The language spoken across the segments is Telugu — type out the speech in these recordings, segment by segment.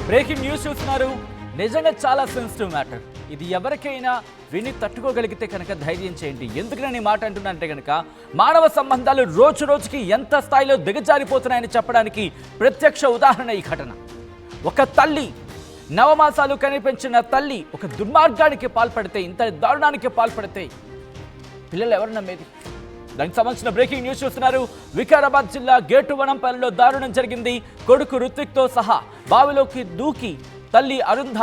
బ్రేకింగ్ న్యూస్ చూస్తున్నారు. నిజంగా చాలా సెన్సిటివ్ మ్యాటర్. ఇది ఎవరికైనా విని తట్టుకోగలిగితే కనుక ధైర్యం చేయండి. ఎందుకు నేను ఈ మాట అంటున్నానంటే కనుక మానవ సంబంధాలు రోజు రోజుకి ఎంత స్థాయిలో దిగజారిపోతున్నాయని చెప్పడానికి ప్రత్యక్ష ఉదాహరణ ఈ ఘటన. ఒక తల్లి, నవమాసాలు కనిపించిన తల్లి ఒక దుర్మార్గానికి పాల్పడితే, ఇంత దారుణానికి పాల్పడితే పిల్లలు ఎవరు నమ్మేది? దానికి సంబంధించిన బ్రేకింగ్ న్యూస్ చూస్తున్నారు. వికారాబాద్ జిల్లా గేటువనంపల్లిలో దారుణం జరిగింది. కొడుకు రుత్విక్తో సహా బావిలోకి దూకి తల్లి అరుంధ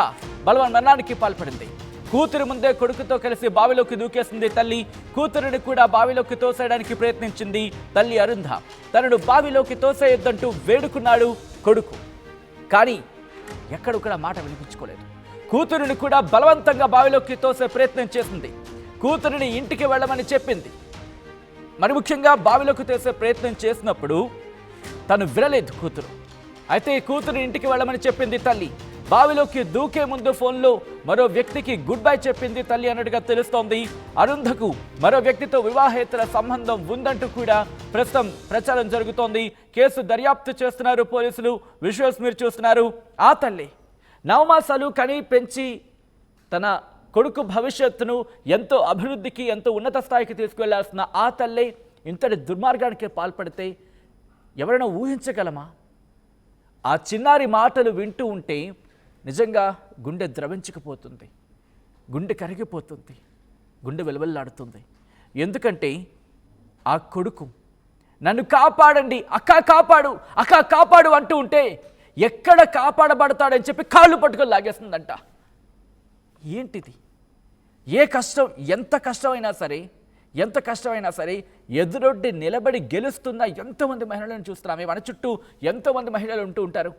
బలవన్మరణానికి పాల్పడింది. కూతురు ముందే కొడుకుతో కలిసి బావిలోకి దూకేసింది తల్లి. కూతురుని కూడా బావిలోకి తోసేయడానికి ప్రయత్నించింది తల్లి అరుంధ. తనను బావిలోకి తోసేయొద్దంటూ వేడుకున్నాడు కొడుకు. కానీ ఎక్కడ కూడా మాట వినిపించుకోలేదు. కూతురుని కూడా బలవంతంగా బావిలోకి తోసే ప్రయత్నం చేసింది. కూతురుని ఇంటికి వెళ్ళమని చెప్పింది. మరి ముఖ్యంగా బావిలోకి తోసే ప్రయత్నం చేసినప్పుడు తను వినలేదు కూతురు. అయితే కూతురు ఇంటికి వెళ్ళమని చెప్పింది తల్లి. బావిలోకి దూకే ముందు ఫోన్లో మరో వ్యక్తికి గుడ్ బై చెప్పింది తల్లి అన్నట్టుగా తెలుస్తోంది. అరుంధకు మరో వ్యక్తితో వివాహేతర సంబంధం ఉందంటూ కూడా ప్రస్తుతం ప్రచారం జరుగుతోంది. కేసు దర్యాప్తు చేస్తున్నారు పోలీసులు. విజువల్స్ మీరు చూస్తున్నారు. ఆ తల్లి నవమాసాలు కని పెంచి తన కొడుకు భవిష్యత్తును ఎంతో అభివృద్ధికి, ఎంతో ఉన్నత స్థాయికి తీసుకువెళ్లాల్సిన ఆ తల్లి ఇంతటి దుర్మార్గానికి పాల్పడితే ఎవరైనా ఊహించగలమా? ఆ చిన్నారి మాటలు వింటూ ఉంటే నిజంగా గుండె ద్రవించకపోతుంది, గుండె కరిగిపోతుంది, గుండె వెలువెల్లాడుతుంది. ఎందుకంటే ఆ కొడుకు నన్ను కాపాడండి, అక్క కాపాడు, అక్క కాపాడు అంటూ ఉంటే ఎక్కడ కాపాడబడతాడని చెప్పి కాళ్ళు పట్టుకొని లాగేస్తుందంట. ఏంటిది? ఏ కష్టం, ఎంత కష్టమైనా సరే ఎదురొడ్డి నిలబడి గెలుస్తున్న ఎంతోమంది మహిళలను చూస్తున్నాం. మన చుట్టూ ఎంతోమంది మహిళలు ఉంటూ ఉంటారు.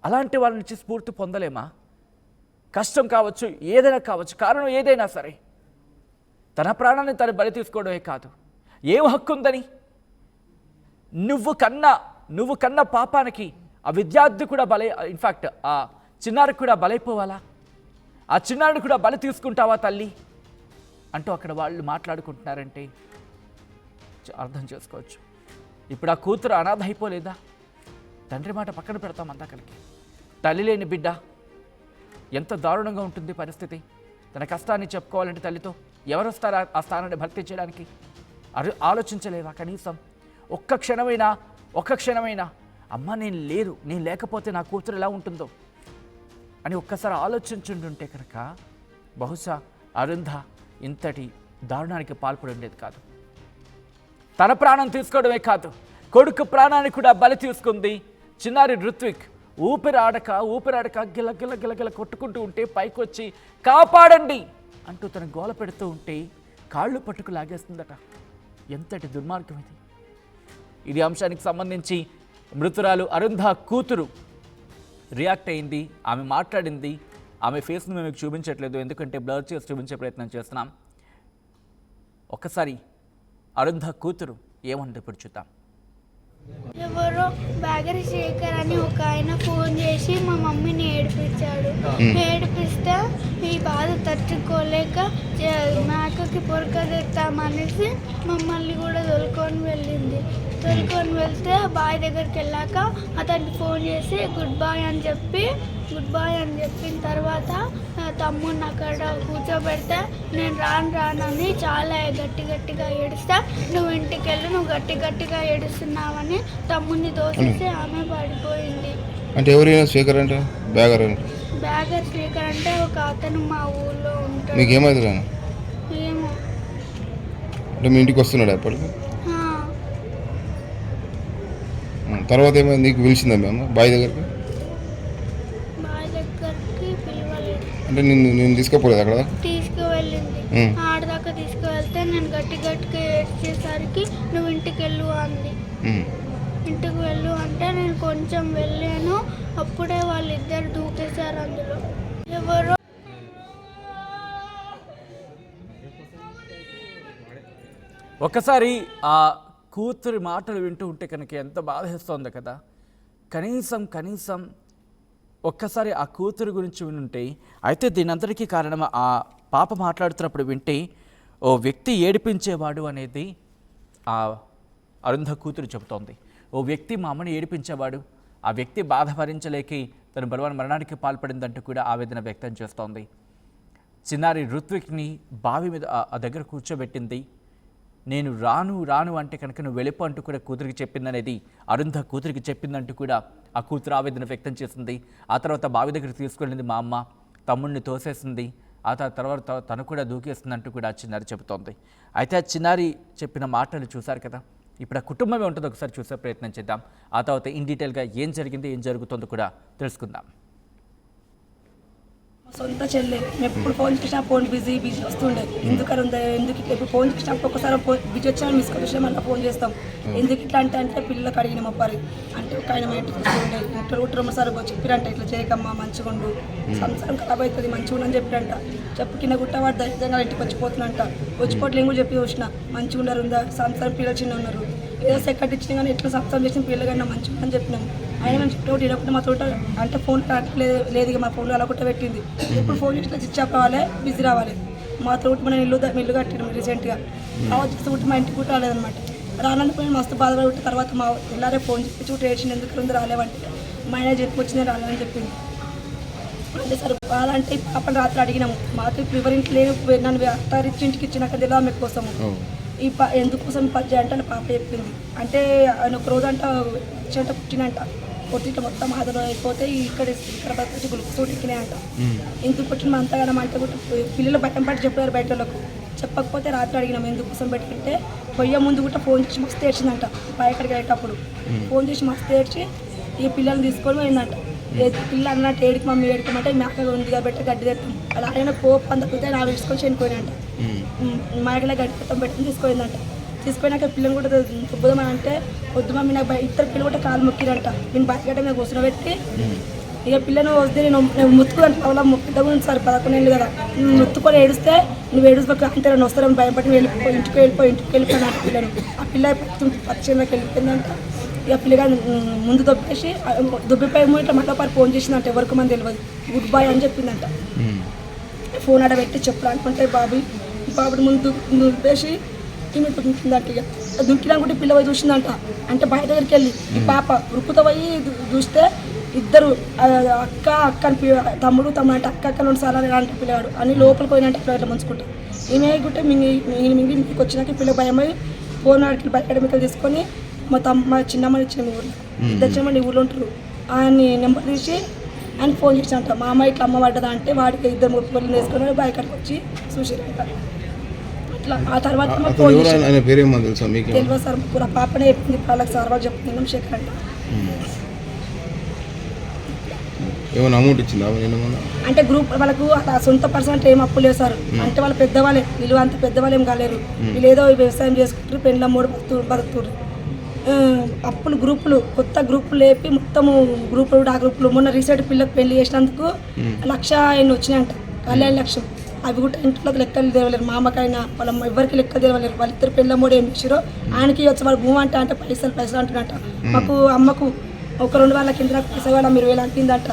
అలాంటి వాళ్ళ నుంచి స్ఫూర్తి పొందలేమా? కష్టం కావచ్చు, ఏదైనా కావచ్చు, కారణం ఏదైనా సరే తన ప్రాణాన్ని తను బలి తీసుకోవడమే కాదు. ఏం హక్కు ఉందని? నువ్వు కన్న పాపానికి ఆ విద్యార్థి కూడా ఇన్ఫ్యాక్ట్ ఆ చిన్నారికి కూడా బలైపోవాలా? ఆ చిన్నారిని కూడా బలి తీసుకుంటావా తల్లి అంటూ అక్కడ వాళ్ళు మాట్లాడుకుంటున్నారంటే అర్థం చేసుకోవచ్చు. ఇప్పుడు ఆ కూతురు అనాథ అయిపోలేదా? తండ్రి మాట పక్కన పెడతాం అంతా కలిగి. తల్లి లేని బిడ్డ ఎంత దారుణంగా ఉంటుంది పరిస్థితి. తన కష్టాన్ని చెప్పుకోవాలంటే తల్లితో ఎవరు వస్తారా ఆ స్థానాన్ని భర్తీ చేయడానికి? ఆలోచించలేవా కనీసం? ఒక్క క్షణమైనా అమ్మ నేను లేకపోతే నా కూతురు ఎలా ఉంటుందో అని ఒక్కసారి ఆలోచించుంటుంటే కనుక బహుశా అరుంధ ఇంతటి దారుణానికి పాల్పడి ఉండేది కాదు. తన ప్రాణం తీసుకోవడమే కాదు, కొడుకు ప్రాణాన్ని కూడా బలి తీసుకుంది. చిన్నారి రుత్విక్ ఊపిరాడక గిల కొట్టుకుంటూ ఉంటే పైకొచ్చి కాపాడండి అంటూ తన గోల పెడుతూ ఉంటే కాళ్ళు పట్టుకు లాగేస్తుందట. ఎంతటి దుర్మార్గం ఇది! ఇది అంశానికి సంబంధించి మృతురాలు అరుంధ కూతురు రియాక్ట్ అయింది. ఆమె మాట్లాడింది. ఆమె ఫేస్ను మేము చూపించట్లేదు, ఎందుకంటే బ్లర్ చేసి చూపించే ప్రయత్నం చేస్తున్నాం. ఒక్కసారి అరుంధ కూతురు ఏమంటే ఇప్పుడు చూద్దాం. ఎవరో బ్యాగరి శేఖర్ అని ఒక ఆయన ఫోన్ చేసి మా మమ్మీని ఏడిపిస్తే ఈ బాధ తట్టుకోలేక మేకకి పొరక తెస్తామనేసి మమ్మల్ని కూడా తొలుకొని వెళ్తే బాయ్ దగ్గరికి వెళ్ళాక అతనికి ఫోన్ చేసి గుడ్ బాయ్ అని చెప్పిన తర్వాత తమ్ముడిని అక్కడ కూర్చోబెడితే నేను రానని చాలా గట్టిగా ఏడుస్తా, నువ్వు ఇంటికి వెళ్ళి నువ్వు గట్టిగా ఏడుస్తున్నావని తమ్ముడిని దోసేసి ఆమె పడిపోయింది. అంటే ఎవరైనా స్పీకర్ అంటే బ్యాగర్ స్పీకర్ అంటే ఒక అతను మా ఊళ్ళో ఉంటాడు. మీకు ఏమైంది? ఏమో అంటే మీ ఇంటికి వస్తున్నాడు అప్పటికి? తర్వాత ఏమైంది? నీకు పిలిచిందా మేము బాయ్ దగ్గరికి పిలవలేదు. అంటే నేను తీసుకుపోలేదు అక్కడ? తీసుకువెళ్ళింది. ఆడదాకా తీసుకువెళ్తే నేను గట్టిగా ఏడ్చేసరికి నువ్వు ఇంటికి వెళ్ళు అంది. ఇంటికి వెళ్ళు అంటే నేను కొంచెం వెళ్ళాను. అప్పుడే వాళ్ళిద్దరు దూకేశారు అందులో. ఎవరో ఒక్కసారి ఆ కూతురి మాటలు వింటూ ఉంటే కనుక ఎంత బాధేస్తోంది కదా. కనీసం ఒక్కసారి ఆ కూతురు గురించి వినుంటే, అయితే దీనంతటికీ కారణం ఆ పాప మాట్లాడుతున్నప్పుడు వింటే ఓ వ్యక్తి ఏడిపించేవాడు అనేది ఆ అరుంధ కూతురు చెబుతోంది. ఓ వ్యక్తి మా అమ్మని ఏడిపించేవాడు, ఆ వ్యక్తి బాధ భరించలేకి తను బలవన్ మరణానికి పాల్పడిందంటూ కూడా ఆవేదన వ్యక్తం చేస్తోంది. చిన్నారి ఋత్విక్ని బావి మీద ఆ దగ్గర కూర్చోబెట్టింది. నేను రాను అంటే కనుక నువ్వు వెళ్ళిపో అంటూ కూడా కూతురికి చెప్పిందనేది అరుంధ కూతురికి చెప్పిందంటూ కూడా ఆ కూతురు ఆవేదన వ్యక్తం చేసింది. ఆ తర్వాత బావి దగ్గరికి తీసుకెళ్ళింది మా అమ్మ, తమ్ముడిని తోసేసింది. ఆ తర్వాత తను కూడా దూకేస్తుందంటూ కూడా ఆ చిన్నారి చెబుతోంది. అయితే ఆ చిన్నారి చెప్పిన మాటలు చూశారు కదా, ఇప్పుడు ఆ కుటుంబమే ఉంటుందో ఒకసారి చూసే ప్రయత్నం చేద్దాం. ఆ తర్వాత ఇన్ డీటెయిల్గా ఏం జరిగింది, ఏం జరుగుతుందో కూడా తెలుసుకుందాం. సొంత చెల్లె ఎప్పుడు ఫోన్ చేసినా ఫోన్ బిజీ వస్తుండే. ఎందుకు ఇట్లా ఫోన్ చేసినప్పుడు ఒకసారి బిజీ వచ్చినా మిస్ వచ్చినా మళ్ళీ ఫోన్ చేస్తాం. ఎందుకు ఇట్లా అంటే పిల్లలకు అడిగిన మొప్పారి అంటే ఒక ఆయన ఉండే ఇంట్లో ఒకసారి చెప్పిరంట ఇట్లా చేయకమ్మా మంచిగా ఉండు, సంసారం ఖరాబ్ అవుతుంది మంచిగా ఉండని చెప్పిరంట. చెప్పు కింద గుట్టవాడు ధైర్యంగా ఇంటికి వచ్చిపోతున్నంట. వచ్చిపోవట్లేదు కూడా చెప్పి వచ్చిన మంచిగా ఉన్నారు ఉందా సంసారం పిల్లలు చిన్న ఉన్నారు, ఏదో సెకండ్ ఇచ్చినా కానీ ఎట్లా సంసారం చేసిన పిల్లలు కన్నా మంచిగా అని చెప్పినాము. ఆయన మేము చుట్టూ ఇడకుండా మా తోట అంటే ఫోన్ లేదు ఇక మా ఫోన్లో అలా కూడా పెట్టింది. ఇప్పుడు ఫోన్ చేసిన స్విచ్ ఆఫ్ రావాలి, బిజీ రావాలి. మా తోట మనం ఇల్లు కట్టినాం రీసెంట్గా. తర్వాత చూస్తే మా ఇంటికి కూడా రాలేదన్నమాట. రానందుకు నేను మస్తు బాధపడి తర్వాత మా ఇల్లారే ఫోన్ చేసి చూసి ఏడ్చింది ఎందుకు ఉంది రాలేవంటే మా ఆయన చెప్పి వచ్చిందే రాలేదని చెప్పింది. అంటే సరే బాధ అంటే పాపని రాత్రి అడిగినాము. మాతో ఇప్పుడు ఎవరింటి లేదు నన్ను అత్తారిచ్చి ఇంటికి ఇచ్చినాక తెలియదు ఆమె కోసము ఎందుకోసం పద్య అంటే పాప చెప్పింది. అంటే ఆయన ఒక రోజు అంట చెంట పుట్టినంట, పొట్టిట మొత్తం ఆదరణ అయిపోతే ఇక్కడ వచ్చి గులుకుతోటి ఎక్కినాయంట. ఎందుకు పుట్టిన అంతగానం అంటే కూడా పిల్లలు బయట పట్టి చెప్పారు బయట వాళ్ళకు. చెప్పకపోతే రాత్రి అడిగినాం ఎందుకోసం పెట్టుకుంటే పొయ్య ముందు కూడా ఫోన్ చేసి మస్తు ఏడ్చిందంట. బయటకి వెళ్ళేటప్పుడు ఫోన్ చేసి మస్తు ఏడ్చి ఈ పిల్లల్ని తీసుకొని పోయిందంట. పిల్ల అన్నట్టు ఏడికి మమ్మీ ఏడుకోమంటే మేక ఉంది కాబట్టి గడ్డి తెస్తాం అలా ఆయన కోపం అందకపోతే నా తీసుకొని చనిపోయినంట. మేకలే గడ్డి మొత్తం పెట్టుకుని తీసుకుపోయిందంట. తీసుకుపోయినాక పిల్లలు కూడా దుబ్బుదామని అంటే వద్దు మమ్మీ నాకు ఇద్దరు పిల్లలు కూడా కాలు మొక్కిరంట. నేను బయటగడ్డ మీద కూర్చోబెట్టి ఇక పిల్లను వస్తే నేను ముత్తుకుంటే అలా పెద్దగా ఉంది సార్ 11 ఏళ్ళు కదా, ముత్తుకొని ఏడుస్తే నువ్వు ఏడుస్తావు అంటే నన్ను వస్తారని భయపడి ఇంటికి వెళ్ళిపోయినా పిల్లను. ఆ పిల్ల పచ్చళ్ళకి వెళ్ళిపోయిందంట. ఇక పిల్లగా ముందు దుబ్బిపోయి ఇట్లా మళ్ళీ ఫోన్ చేసిందంట. ఎవరికి మంది తెలియదు గుడ్ బాయ్ అని చెప్పిందంట. ఫోన్ ఆడబెట్టి చెప్పాలనుకుంటే బాబుడి ముందు దుబ్బేసి ఈమె దుంకిందంట. ఇక దుంకినాకుంటే పిల్ల పోయి చూసిందంట. అంటే బయట దగ్గరికి వెళ్ళి ఈ పాప రుక్కుతో పోయి చూస్తే ఇద్దరు అక్క తమ్ముడు అంటే అక్క 2 సార్లు అంటే పిల్లగాడు అని లోపలికి పోయినట్టు పిల్లలు ముంచుకుంటాం. ఈమె గుట్టే మింగి ఇంటికి వచ్చినాక పిల్ల భయమై ఫోన్ ఆడికి బయట మీకు తీసుకొని మా చిన్నమ్మని ఇచ్చిన ఊళ్ళో ఇద్దరు చిన్నమ్మని ఊళ్ళో ఉంటారు. ఆయన్ని నెంబర్ తీసి ఆయన ఫోన్ చేసినంట. మా అమ్మ ఇట్లా అమ్మ పడ్డదా అంటే వాడికి 2 పిల్లలు వేసుకొని బయటకు వచ్చి చూసిరంట. అట్లా ఆ తర్వాత తెలియదు సార్ ఆ పాపనే చెప్పింది. వాళ్ళకి సార్ వాళ్ళు చెప్తున్నాం శేఖర్ అంటే ఏమైనా అమౌంట్ ఇచ్చిందా అంటే గ్రూప్ వాళ్ళకు అలా సొంత పర్సెంట్ ఏం అప్పు లేదు సార్. అంటే వాళ్ళ పెద్దవాళ్ళే వీళ్ళు అంత పెద్దవాళ్ళు ఏం కాలేరు. వీళ్ళు ఏదో వ్యవసాయం చేసుకుంటారు పెళ్ళ 3 బతుకుతారు. అప్పులు గ్రూపులు కొత్త గ్రూపులు లేపి మొత్తము గ్రూపులు ఆ గ్రూపులు మొన్న రీసెంట్ పిల్లలకు పెళ్లి చేసినందుకు 1,00,000 వచ్చినాయంట. 1,00,000 అవి కూడా ఇంట్లో లెక్కలు తెలవలేరు. మా అమ్మకైనా వాళ్ళ ఎవరికి లెక్కలు తెలవలేరు. వాళ్ళిద్దరు పెళ్ళ 3 ఏం చేసారో ఆయనకి వచ్చి వాళ్ళు భూమి అంటే పైసలు అంటున్నట్ట. మాకు అమ్మకు ఒక 2 వాళ్ళ కింద పైసలు వాళ్ళ 20,000 అంటుందంట.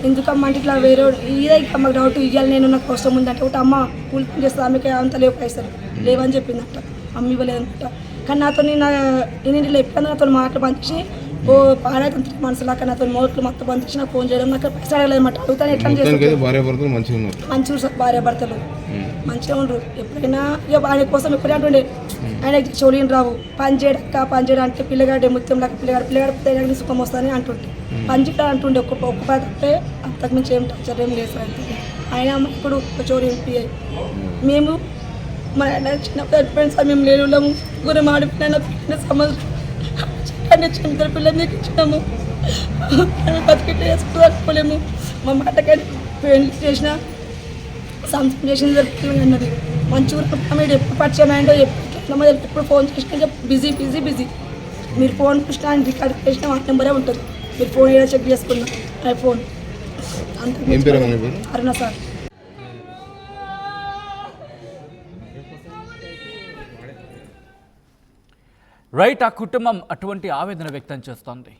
ఎందుకమ్మ అంటే ఇట్లా వేరే ఇదే ఇక అమ్మకి డౌట్ ఇవ్వాలి నేను నాకు కోసం ఉందంటే ఒకటి అమ్మ కూలి చేస్తే ఆమెకి అంత లేవు పైసలు లేవని చెప్పిందంట. అమ్మ ఇవ్వలేదంట. కానీ నాతో నేను ఎప్పుడన్నా నాతో మాటలు పంచి ఓ పాడైతే మనసులాగా నాతో మోట్లు మొత్తం పంపించి నాకు ఫోన్ చేయడం నాకు పైసలు అడగలేదన్నమాట. అడుగుతాను ఎట్లా మంచిగా సార్ భార్యాభర్తలు మంచిగా ఉండరు. ఎప్పుడైనా ఇక ఆయన కోసం ఎప్పుడే అంటుండే ఆయన చోళీని రావు పని చేయడం అంటే పిల్లగాడే ముత్యంలాగా పిల్లగాడు సుఖం వస్తుందని అంటుండే. పని చేయడం అంటుండే ఒక్క అంటే అంతకుమించి ఏం టార్చర్ ఏం లేదు సార్. ఆయన ఇప్పుడు ఒక చోరీ ఎంపీఐ మేము మన చిన్నప్పుడు సార్ మేము లేనున్నాము గురి మాడిపోయిన సంవత్సరం చిన్న పిల్లలు మీకు ఇచ్చినాము బతికిట్టు వేసుకోలేము. మా మాటకని పెళ్లి చేసిన సంవత్సరం చేసిన జరుగుతుంది అన్నది మంచిగా మీరు ఎప్పుడు పరిచయం అయ్యిందో ఎప్పుడు ఫోన్ చేసినా బిజీ మీరు ఫోన్ చూసినా రికార్డ్ చేసినా మా నెంబరే ఉంటుంది. మీరు ఫోన్ ఏదో చెక్ చేసుకున్నా ఐఫోన్ అంత అరుణ సార్. రైట్, ఆ కుటుంబం అటువంటి ఆవేదన వ్యక్తం చేస్తోంది.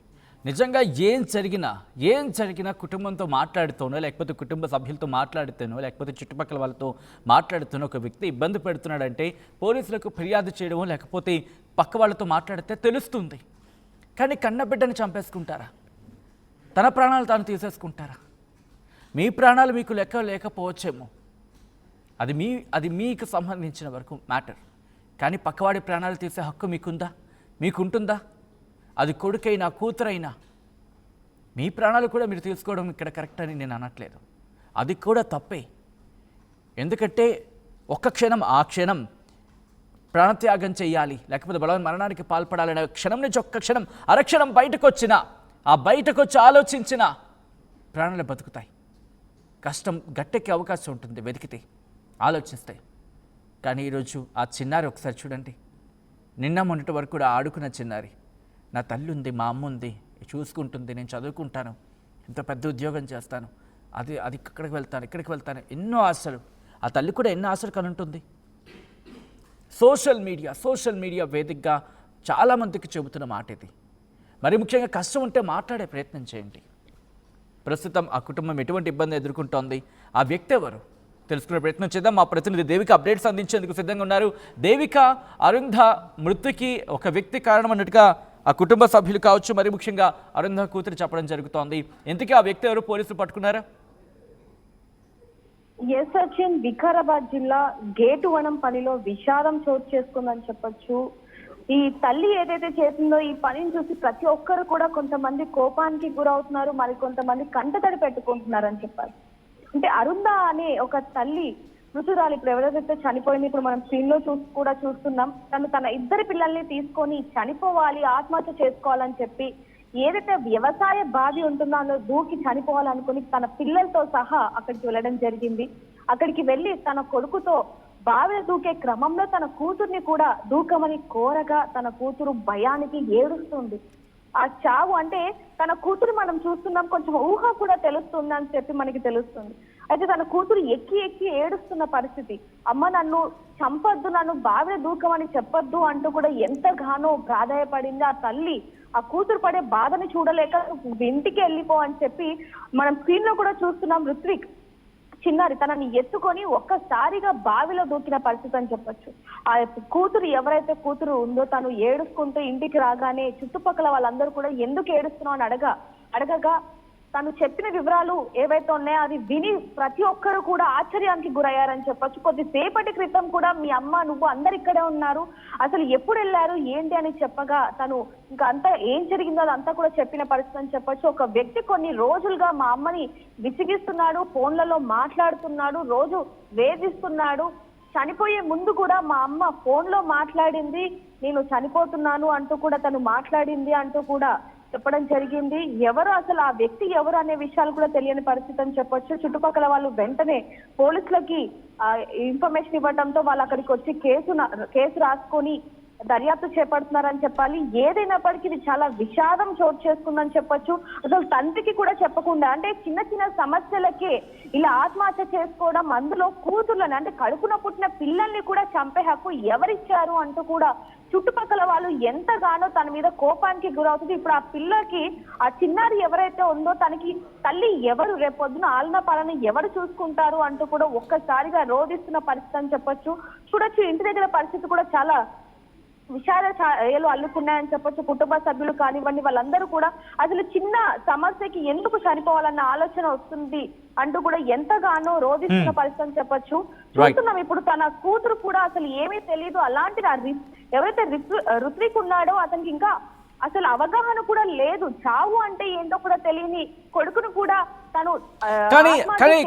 నిజంగా ఏం జరిగినా కుటుంబంతో మాట్లాడుతూనో లేకపోతే కుటుంబ సభ్యులతో మాట్లాడుతూనో లేకపోతే చుట్టుపక్కల వాళ్ళతో మాట్లాడుతూనో ఒక వ్యక్తి ఇబ్బంది పెడుతున్నాడంటే పోలీసులకు ఫిర్యాదు చేయడమో లేకపోతే పక్క వాళ్ళతో మాట్లాడితే తెలుస్తుంది. కానీ కన్నబిడ్డని చంపేసుకుంటారా? తన ప్రాణాలు తాను తీసేసుకుంటారా? మీ ప్రాణాలు మీకు లెక్క లేకపోవచ్చేమో, అది మీకు సంబంధించిన వరకు మ్యాటర్. కానీ పక్కవాడి ప్రాణాలు తీసే హక్కు మీకుంటుందా? అది కొడుకైనా కూతురైనా. మీ ప్రాణాలు కూడా మీరు తీసుకోవడం ఇక్కడ కరెక్ట్ అని నేను అనట్లేదు, అది కూడా తప్పే. ఎందుకంటే ఒక్క క్షణం, ఆ క్షణం ప్రాణత్యాగం చేయాలి, లేకపోతే బలవన్ మరణానికి పాల్పడాలనే క్షణం నుంచి ఒక్క క్షణం, అరక్షణం బయటకు వచ్చి ఆలోచించిన ప్రాణాలు బతుకుతాయి. కష్టం గట్టెక్కే అవకాశం ఉంటుంది వెతికితే, ఆలోచిస్తే. కానీ ఈరోజు ఆ చిన్నారి ఒకసారి చూడండి, నిన్న మొన్నటి వరకు కూడా ఆడుకున్న చిన్నారి, నా తల్లి ఉంది, మా అమ్మ ఉంది, చూసుకుంటుంది, నేను చదువుకుంటాను, ఇంత పెద్ద ఉద్యోగం చేస్తాను, అది ఇక్కడికి వెళ్తాను, ఎన్నో ఆశలు. ఆ తల్లి కూడా ఎన్నో ఆశలు కనుంటుంది. సోషల్ మీడియా వేదికగా చాలామందికి చెబుతున్న మాట ఇది. మరి ముఖ్యంగా కష్టం ఉంటే మాట్లాడే ప్రయత్నం చేయండి. ప్రస్తుతం ఆ కుటుంబం ఎటువంటి ఇబ్బంది ఎదుర్కొంటోంది, ఆ వ్యక్తి ఎవరు తెలుసుకునే ప్రయత్నం చేద్దాం. మా ప్రతినిధి దేవిక అప్డేట్స్ అందించేందుకు సిద్ధంగా ఉన్నారు. దేవిక, అరుంధ మృతికి ఒక వ్యక్తి కారణం అన్నట్టుగా ఆ కుటుంబ సభ్యులు కావచ్చు, మరి ముఖ్యంగా అరుంధ కూతురు చెప్పడం జరుగుతోంది. ఇంతకీ ఆ వ్యక్తి ఎవరు, పోలీసులు పట్టుకున్నారా? సచిన్, వికారాబాద్ జిల్లా గేటు వనం పనిలో విషాదం చోటు చేసుకుందని చెప్పొచ్చు. ఈ తల్లి ఏదైతే చేసిందో ఈ పనిని చూసి ప్రతి ఒక్కరు కూడా కొంతమంది కోపానికి గురవుతున్నారు, మరి కొంతమంది కంటతడి పెట్టుకుంటున్నారని చెప్పాలి. అంటే అరుంధ అనే ఒక తల్లి మృతురాలు ఇప్పుడు ఎవరైతే చనిపోయింది, ఇప్పుడు మనం స్క్రీన్ లో చూస్తున్నాం. తన ఇద్దరి పిల్లల్ని తీసుకొని చనిపోవాలి, ఆత్మహత్య చేసుకోవాలని చెప్పి ఏదైతే వ్యవసాయ బావి ఉంటుందో అందులో దూకి చనిపోవాలనుకుని తన పిల్లలతో సహా అక్కడికి వెళ్ళడం జరిగింది. అక్కడికి వెళ్ళి తన కొడుకుతో బావిలో దూకే క్రమంలో తన కూతుర్ని కూడా దూకమని కోరగా తన కూతురు భయానికి ఏడుస్తుంది. ఆ చావు అంటే తన కూతురు మనం చూస్తున్నాం, కొంచెం ఊహ కూడా తెలుస్తుంది అని చెప్పి మనకి తెలుస్తుంది. అయితే తన కూతురు ఎక్కి ఏడుస్తున్న పరిస్థితి. అమ్మ నన్ను చంపొద్దు, నన్ను బావిలో దూకమని చెప్పొద్దు అంటూ కూడా ఎంతగానో ప్రాధాయపడింది ఆ తల్లి. ఆ కూతురు పడే బాధని చూడలేక ఇంటికి వెళ్ళిపో అని చెప్పి మనం స్క్రీన్ లో కూడా చూస్తున్నాం. ఋత్విక్ చిన్నారి తనని ఎత్తుకొని ఒక్కసారిగా బావిలో దూకిన పరిస్థితి అని చెప్పొచ్చు. ఆ కూతురు ఎవరైతే కూతురు ఉందో తను ఏడుచుకుంటూ ఇంటికి రాగానే చుట్టుపక్కల వాళ్ళందరూ కూడా ఎందుకు ఏడుస్తున్నావు అని అడగగా తను చెప్పిన వివరాలు ఏవైతే ఉన్నాయో అది విని ప్రతి ఒక్కరు కూడా ఆశ్చర్యానికి గురయ్యారని చెప్పొచ్చు. కొద్దిసేపటి క్రితం కూడా మీ అమ్మ నువ్వు అందరు ఇక్కడే ఉన్నారు, అసలు ఎప్పుడు వెళ్ళారు ఏంటి అని చెప్పగా తను ఇంకా అంతా ఏం జరిగిందో అదంతా కూడా చెప్పిన పరిస్థితి అని చెప్పొచ్చు. ఒక వ్యక్తి కొన్ని రోజులుగా మా అమ్మని విసిగిస్తున్నాడు, ఫోన్లలో మాట్లాడుతున్నాడు, రోజు వేధిస్తున్నాడు. చనిపోయే ముందు కూడా మా అమ్మ ఫోన్ లో మాట్లాడింది, నేను చనిపోతున్నాను అంటూ కూడా తను మాట్లాడింది అంటూ కూడా చెప్పడం జరిగింది. ఎవరు అసలు ఆ వ్యక్తి ఎవరు అనే విషయాలు కూడా తెలియని పరిస్థితి అని చెప్పొచ్చు. చుట్టుపక్కల వాళ్ళు వెంటనే పోలీసులకి ఇన్ఫర్మేషన్ ఇవ్వడంతో వాళ్ళు అక్కడికి వచ్చి కేసు రాసుకొని దర్యాప్తు చేపడుతున్నారని చెప్పాలి. ఏదైనప్పటికీ ఇది చాలా విషాదం చోటు చేసుకుందని చెప్పొచ్చు. అసలు తండ్రికి కూడా చెప్పకుండా అంటే చిన్న సమస్యలకే ఇలా ఆత్మహత్య చేసుకోవడం, అందులో కూతుర్లని అంటే కడుపున పుట్టిన పిల్లల్ని కూడా చంపే హక్కు ఎవరిచ్చారు అంటూ కూడా చుట్టుపక్కల వాళ్ళు ఎంతగానో తన మీద కోపానికి గురవుతుంది. ఇప్పుడు ఆ పిల్లకి ఆ చిన్నారి ఎవరైతే ఉందో తనకి తల్లి ఎవరు, రేపొద్దున ఆలన పాలన ఎవరు చూసుకుంటారు అంటూ కూడా ఒక్కసారిగా రోధిస్తున్న పరిస్థితి అని చెప్పొచ్చు. చూడొచ్చు ఇంటి దగ్గర పరిస్థితి కూడా చాలా విషాద ఛాయలు అల్లుకున్నాయని చెప్పొచ్చు. కుటుంబ సభ్యులు కానివ్వండి వాళ్ళందరూ కూడా అసలు చిన్న సమస్యకి ఎందుకు చనిపోవాలన్న ఆలోచన వస్తుంది అంటూ కూడా ఎంతగానో రోధిస్తున్న పరిస్థితి అని చెప్పొచ్చు. చూస్తున్నాం ఇప్పుడు తన కూతురు కూడా అసలు ఏమీ తెలియదు, అలాంటి ఎవరైతే ఋత్విక్ ఉన్నాడో అతనికి ఇంకా అసలు అవగాహన కూడా లేదు, చావు అంటే ఏంటో కూడా తెలియని కొడుకును కూడా తను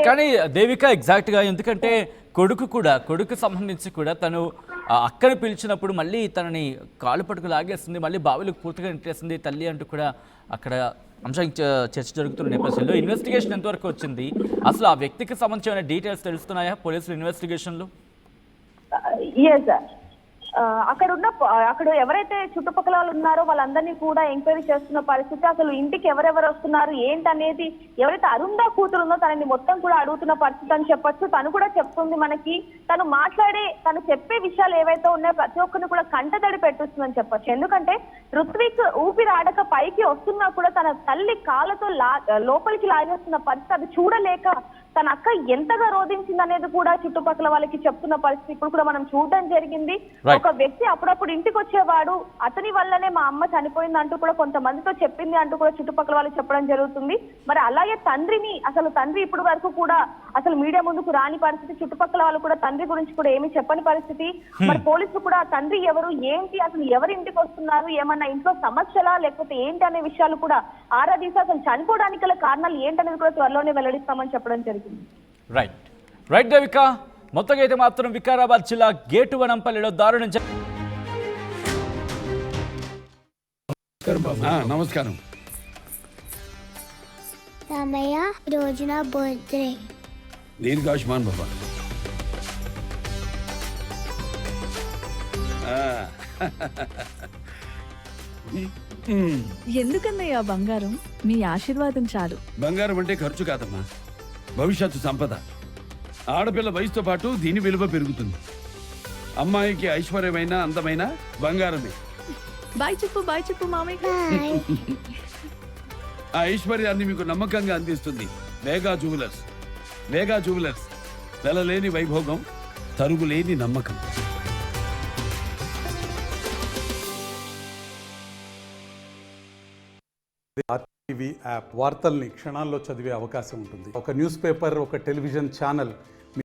కానీ దేవిక ఎగ్జాక్ట్ గా, ఎందుకంటే కొడుకు సంబంధించి కూడా తను అక్కని పిలిచినప్పుడు మళ్ళీ తనని కాలు పట్టుకు లాగేస్తుంది, మళ్ళీ బావిలకు పూర్తిగా ఇంటేస్తుంది తల్లి అంటూ కూడా అక్కడ అంశం చర్చ జరుగుతున్న నేపథ్యంలో ఇన్వెస్టిగేషన్ ఎంతవరకు వచ్చింది, అసలు ఆ వ్యక్తికి సంబంధించిన డీటెయిల్స్ తెలుస్తున్నాయా పోలీసులు ఇన్వెస్టిగేషన్లో? అక్కడ ఎవరైతే చుట్టుపక్కల వాళ్ళు ఉన్నారో వాళ్ళందరినీ కూడా ఎంక్వైరీ చేస్తున్న పరిస్థితి. అసలు ఇంటికి ఎవరెవరు వస్తున్నారు ఏంటనేది ఎవరైతే అరుంధ కూతురు ఉందో తనని మొత్తం కూడా అడుగుతున్న పరిస్థితి అని చెప్పొచ్చు. తను కూడా చెప్తుంది మనకి, తను చెప్పే విషయాలు ఏవైతే ఉన్నాయో ప్రతి ఒక్కరిని కూడా కంటతడి పెట్టిస్తుందని చెప్పొచ్చు. ఎందుకంటే ఋత్విక్ ఊపిరి ఆడక పైకి వస్తున్నా కూడా తన తల్లి కాళ్ళతో లోపలికి లాగేస్తున్న పరిస్థితి అది చూడలేక తన అక్క ఎంతగా రోధించింది అనేది కూడా చుట్టుపక్కల వాళ్ళకి చెప్తున్న పరిస్థితి ఇప్పుడు కూడా మనం చూడడం జరిగింది. Right. ఒక వ్యక్తి అప్పుడప్పుడు ఇంటికి వచ్చేవాడు, అతని వల్లనే మా అమ్మ చనిపోయింది అంటూ కూడా కొంతమందితో చెప్పింది అంటూ కూడా చుట్టుపక్కల వాళ్ళు చెప్పడం జరుగుతుంది. మరి అలాగే తండ్రి ఇప్పటి వరకు కూడా అసలు మీడియా ముందుకు రాని పరిస్థితి, చుట్టుపక్కల వాళ్ళు కూడా తండ్రి గురించి కూడా ఏమీ చెప్పని పరిస్థితి. మరి పోలీసులు కూడా తండ్రి ఎవరు, ఏంటి, అసలు ఎవరి ఇంటికి వస్తున్నారు, ఏమన్నా ఇంట్లో సమస్యలా లేకపోతే ఏంటి అనే విషయాలు కూడా ఆరా తీసి అసలు చనిపోవడానికి గల కారణాలు ఏంటనేది కూడా త్వరలోనే వెల్లడిస్తామని చెప్పడం జరిగింది. రైట్ దేవిక, మొత్తంగా అయితే మాత్రం వికారాబాద్ జిల్లా గేటు వనంపల్లిలో దారుణం నమస్కారం. రామయ్య, రోజు నా బర్త్డే. దీర్ఘాయుష్మాన్ బాబా. ఎందుకన్నయ్యా బంగారం? మీ ఆశీర్వాదం చాలు. బంగారం అంటే ఖర్చు కాదమ్మా, భవిష్యత్తు సంపద. ఆడపిల్ల వయసుతో పాటు దీని విలువ పెరుగుతుంది. అమ్మాయికి ఐశ్వర్యమైన అందమైన బంగారమే. బాయ్ చెప్పు మామయ్య. ఆ ఐశ్వర్యాన్ని మీకు నమ్మకంగా అందిస్తుంది వేగా జ్యువెలర్స్. వెలలేని వైభోగం, తరుగులేని నమ్మకం. ఆర్టీవీ యాప్ వార్తల్ని క్షణాల్లో చదివే అవకాశం ఉంటుంది. ఒక న్యూస్ పేపర్, ఒక టెలివిజన్ ఛానల్